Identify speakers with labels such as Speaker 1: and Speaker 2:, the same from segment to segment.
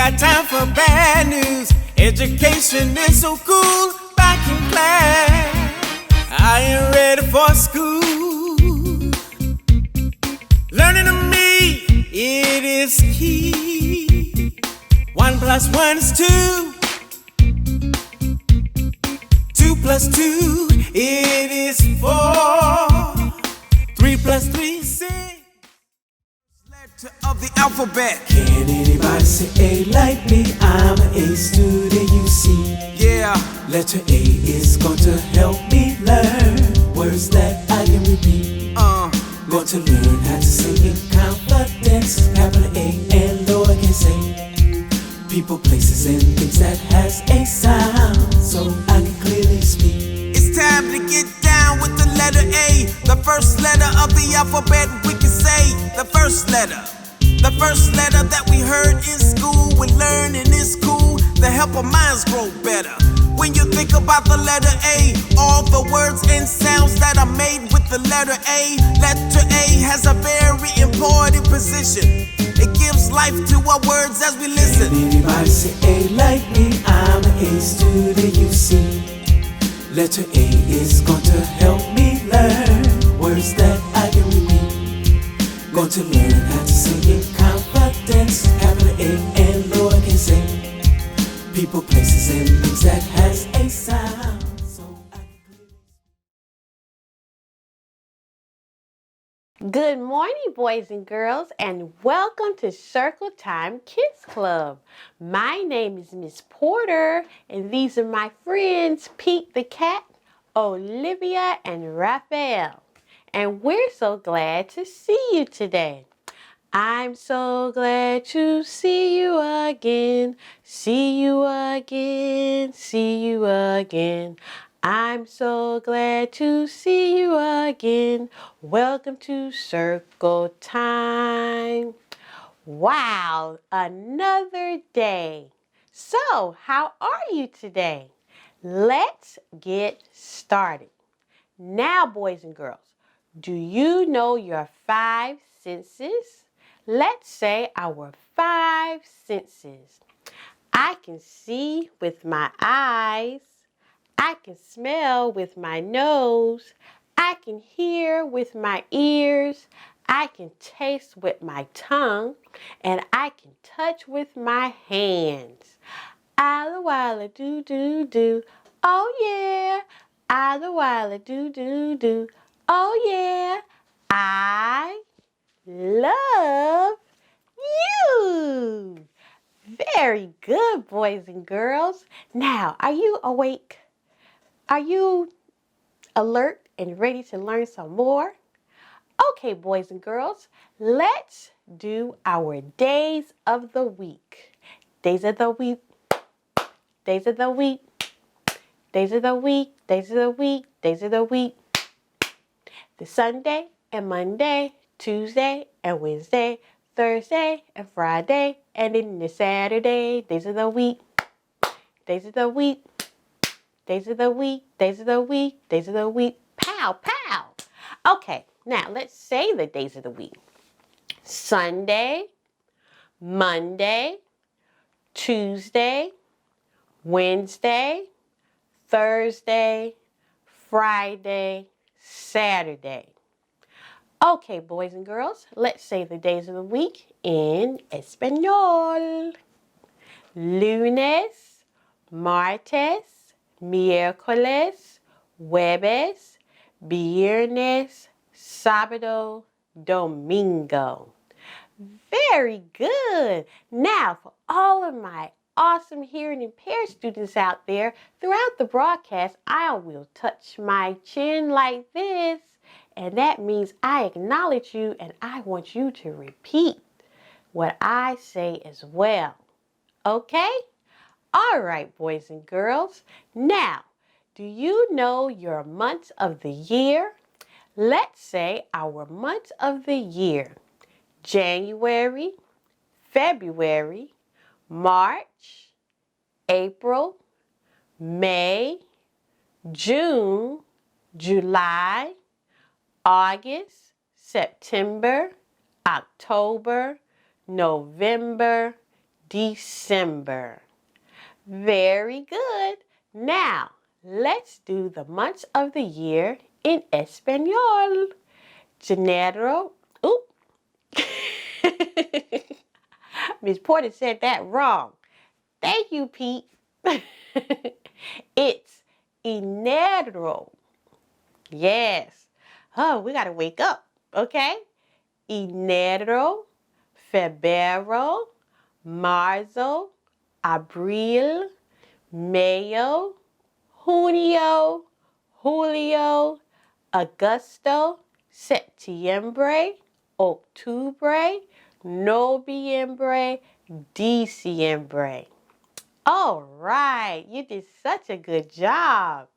Speaker 1: got time for bad news. Education is so cool. Back in class, I ain't ready for school. Learning to me, it is key. 1 + 1 is 2. 2 + 2, it is 4. 3 + 3 is 6. Letter of the alphabet.
Speaker 2: Can anybody say A like me? I'm an A student, you see.
Speaker 1: Yeah.
Speaker 2: Letter A is going to help me learn words that I can repeat. Going to learn how to sing in confidence. Capital A and lowercase a. People, places, and things that has a sound, so I can clearly speak.
Speaker 1: It's time to get down with the letter A. The first letter of the alphabet, we can say the first letter. The first letter that we heard in school. We learn and it's cool to help our minds grow better. When you think about the letter A, all the words and sounds that are made with the letter A. Letter A has a very important position. It gives life to our words as we listen.
Speaker 2: Can anybody say A like me? I'm an A student, you see. Letter A is going to help me learn words that I can repeat. Going to learn how to sing in confidence. Capital A and lowercase a. People, places, and things that has a sound, so I can clearly.
Speaker 3: Good morning, boys and girls, and welcome to Circle Time Kids Club. My name is Miss Porter, and these are my friends, Pete the Cat, Olivia, and Raphael. And we're so glad to see you today. I'm so glad to see you again, see you again, see you again. I'm so glad to see you again. Welcome to Circle Time. Wow, another day. So, how are you today? Let's get started. Now, boys and girls, do you know your 5 senses? Let's say our 5 senses. I can see with my eyes. I can smell with my nose. I can hear with my ears. I can taste with my tongue. And I can touch with my hands. Alla walla do do do. Oh yeah. Alla walla do do do. Oh yeah. I love you. Very good, boys and girls. Now, are you awake? Are you alert and ready to learn some more? Okay, boys and girls, let's do our days of the week. Days of the week. Days of the week. Days of the week. Days of the week. Days of the week. The Sunday and Monday, Tuesday and Wednesday, Thursday and Friday, and then the Saturday. Days of the week. Days of the week. Days of the week. Days of the week. Days of the week. Pow, pow. Okay, now let's say the days of the week. Sunday, Monday, Tuesday, Wednesday, Thursday, Friday, Saturday. Okay, boys and girls, let's say the days of the week in Espanol. Lunes, martes, miércoles, jueves, viernes, sábado, domingo. Very good. Now, for all of my awesome hearing impaired students out there, throughout the broadcast, I will touch my chin like this, and that means I acknowledge you and I want you to repeat what I say as well. Okay? All right, boys and girls. Now, do you know your months of the year? Let's say our months of the year. January, February, March, April, May, June, July, August, September, October, November, December. Very good. Now, let's do the months of the year in Espanol. Janeiro. Oop. Miss Porter said that wrong. Thank you, Pete. It's enero. Yes. Oh, we got to wake up, okay? Enero, febrero, marzo, abril, mayo, junio, julio, agosto, septiembre, octubre, noviembre, diciembre. All right, you did such a good job.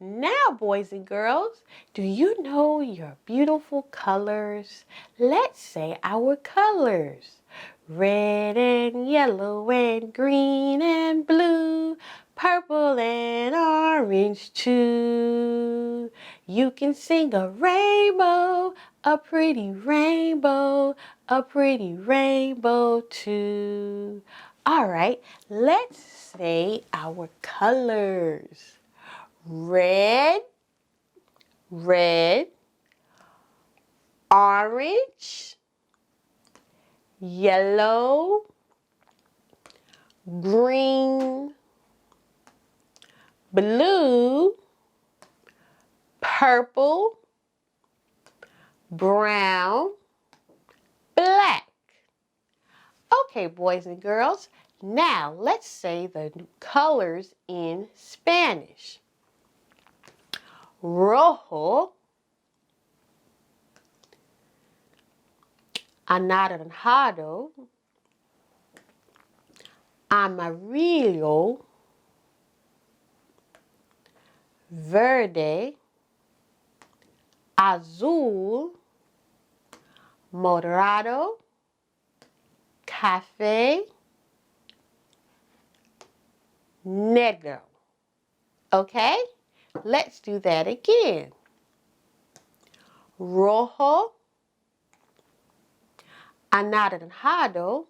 Speaker 3: Now, boys and girls, do you know your beautiful colors? Let's say our colors. Red and yellow and green and blue, purple and orange too. You can sing a rainbow, a pretty rainbow, a pretty rainbow too. All right, let's say our colors. Red, red, orange, yellow, green, blue, purple, brown, black. Okay, boys and girls, now let's say the colors in Spanish. Rojo, anaranjado, amarillo, verde, azul, morado, café, negro. Okay? Let's do that again. Rojo, anaranjado,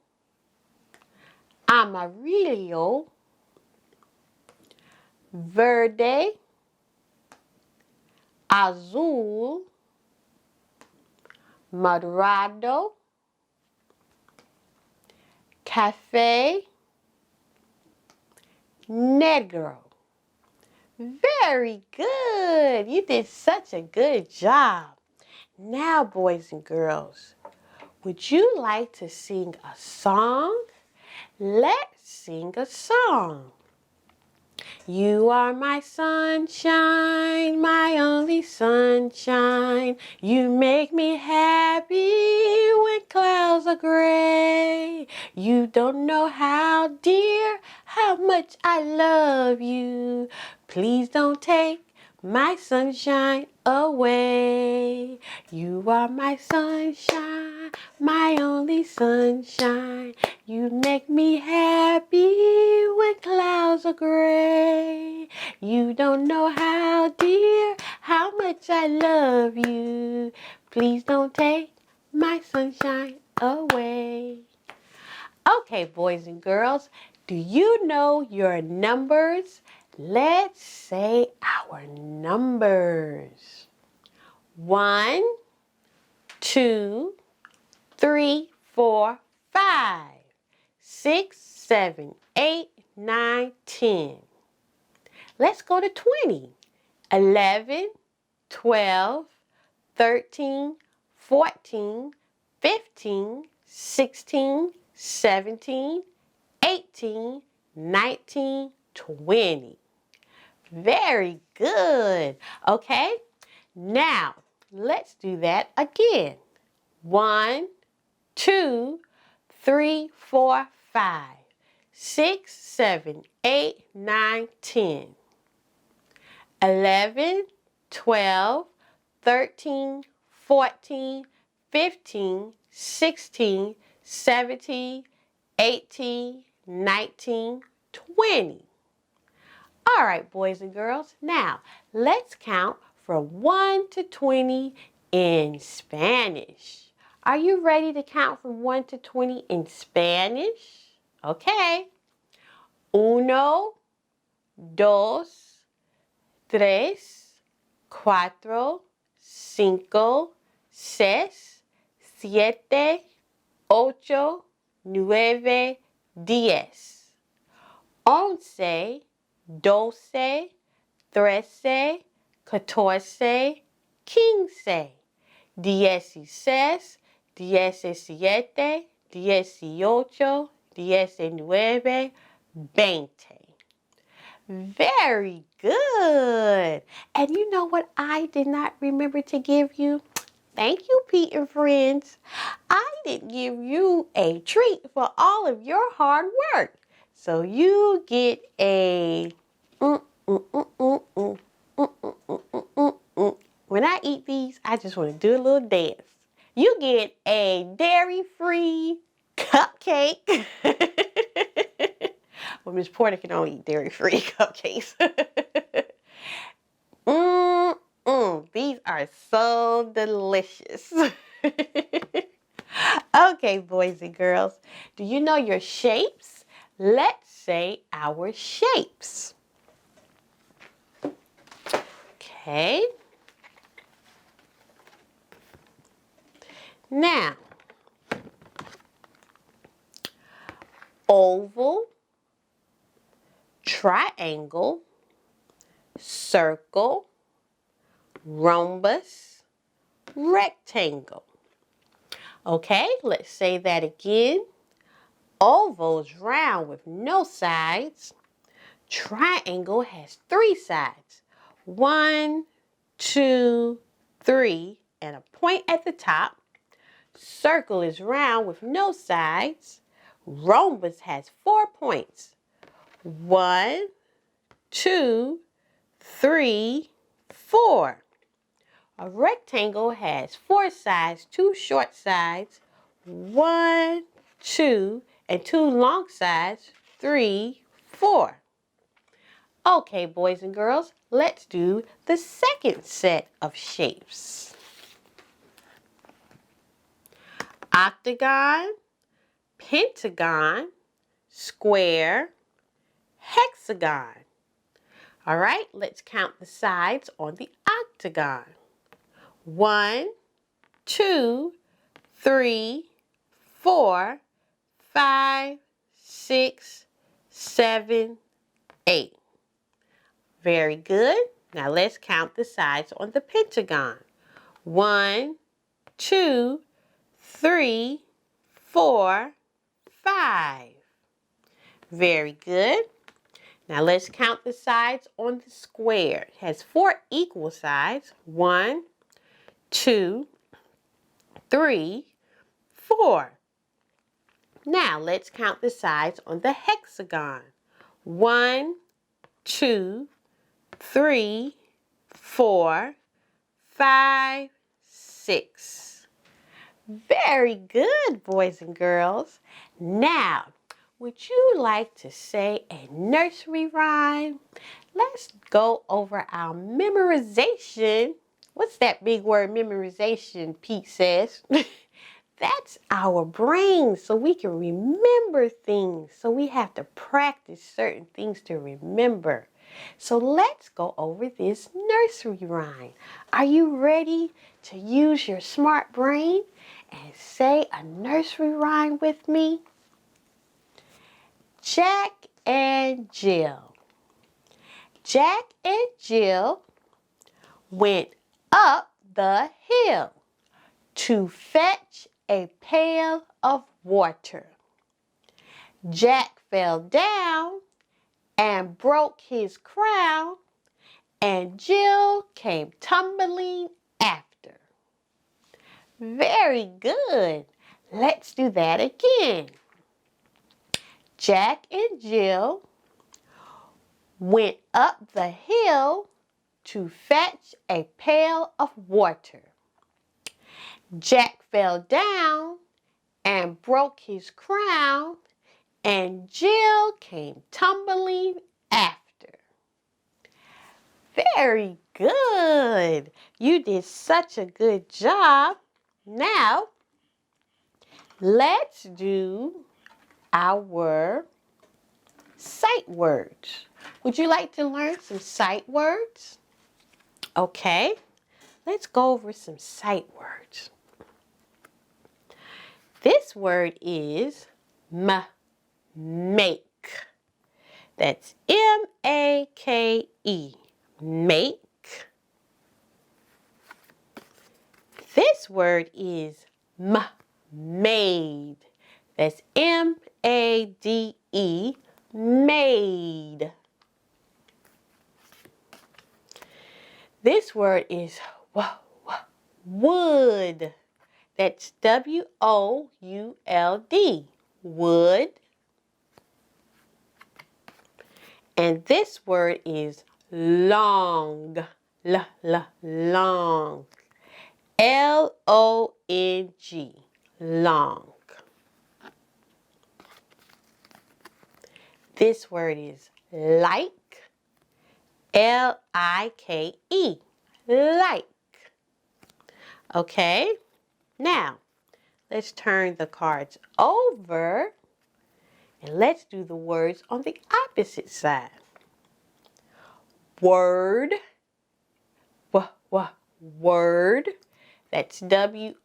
Speaker 3: amarillo, verde, azul, morado, café, negro. Very good. You did such a good job. Now, boys and girls, would you like to sing a song? Let's sing a song. You are my sunshine, my only sunshine. You make me happy when clouds are gray. You don't know how, dear, how much I love you. Please don't take my sunshine away. You are my sunshine, my only sunshine. You make me happy when clouds are gray. You don't know how, dear, how much I love you. Please don't take my sunshine away. Okay, boys and girls, do you know your numbers? Let's say our numbers. 1, 2, 3, 4, 5, 6, 7, 8, 9, 10. Let's go to 20. 11, 12, 13, 14, 15, 16, 17, 18, 19, 20. Very good. Okay, now let's do that again. 1, 2, 3, 4, 5, 6, 7, 8, 9, 10. 11, 12, 13, 14, 15, 16, 17, 18, 19, 20. All right, boys and girls, now let's count from 1 to 20 in Spanish. Are you ready to count from 1 to 20 in Spanish? Okay. Uno, dos, tres, cuatro, cinco, seis, siete, ocho, nueve, diez. Once, doce, trece, catorce, quince, 16, 17, 18, 19, 20. Very good. And you know what I did not remember to give you? Thank you, Pete and friends. I did give you a treat for all of your hard work. So you get a when I eat these, I just want to do a little dance. You get a dairy-free cupcake. Well, Miss Porter can only eat dairy-free cupcakes. These are so delicious. Okay, boys and girls, do you know your shapes? Let's say our shapes. Okay. Now, oval, triangle, circle, rhombus, rectangle. Okay, let's say that again. Oval is round with no sides. Triangle has 3 sides. 1, 2, 3, and a point at the top. Circle is round with no sides. Rhombus has 4 points. 1, 2, 3, 4. A rectangle has 4 sides, 2 short sides, 1, 2, and 2 long sides, 3, 4. Okay, boys and girls, let's do the second set of shapes. Octagon, pentagon, square, hexagon. All right, let's count the sides on the octagon. 1, 2, 3, 4, 5, 6, 7, 8. Very good. Now let's count the sides on the pentagon. 1, 2, 3, 4, 5. Very good. Now let's count the sides on the square. It has 4 equal sides. 1, 2, 3, 4. Now let's count the sides on the hexagon. 1, 2, 3, 4, 5, 6. Very good, boys and girls. Now, would you like to say a nursery rhyme? Let's go over our memorization. What's that big word, memorization, Pete says? That's our brain, so we can remember things. So we have to practice certain things to remember. So let's go over this nursery rhyme. Are you ready to use your smart brain and say a nursery rhyme with me? Jack and Jill. Jack and Jill went up the hill to fetch a pail of water. Jack fell down and broke his crown, and Jill came tumbling after. Very good. Let's do that again. Jack and Jill went up the hill to fetch a pail of water. Jack fell down and broke his crown, and Jill came tumbling after. Very good. You did such a good job. Now, let's do our sight words. Would you like to learn some sight words? Okay, let's go over some sight words. This word is make. That's M-A-K-E, make. This word is made. That's M-A-D-E, made. This word is wood. That's W-O-U-L-D, wood. And this word is long, long, L-O-N-G, long. This word is like, L-I-K-E, like. Okay, now let's turn the cards over and let's do the words on the opposite side. Word, word, that's W-O-R-D.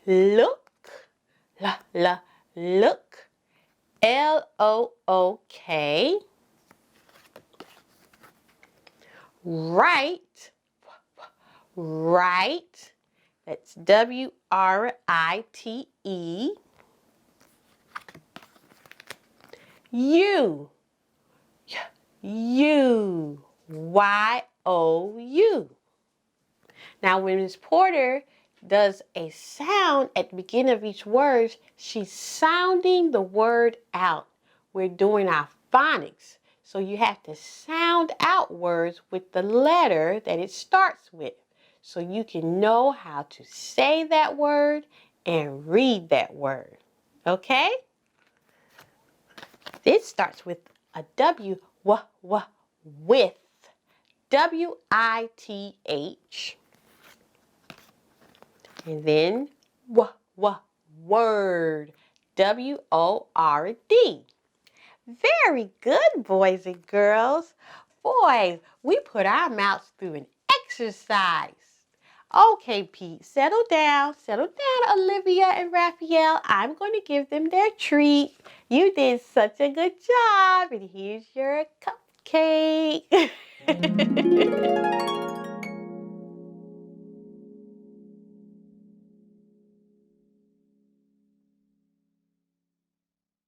Speaker 3: Look, look, L-O-O-K. Write, write, that's W-R-I-T-E. You, Y-O-U. Now when Ms. Porter does a sound at the beginning of each word, she's sounding the word out. We're doing our phonics. So you have to sound out words with the letter that it starts with, so you can know how to say that word and read that word. Okay? This starts with a W, with, W-I-T-H. And then word, W-O-R-D. Very good, boys and girls. Boys, we put our mouths through an exercise. Okay, Pete, settle down, Olivia and Raphael. I'm going to give them their treat. You did such a good job, and here's your cupcake.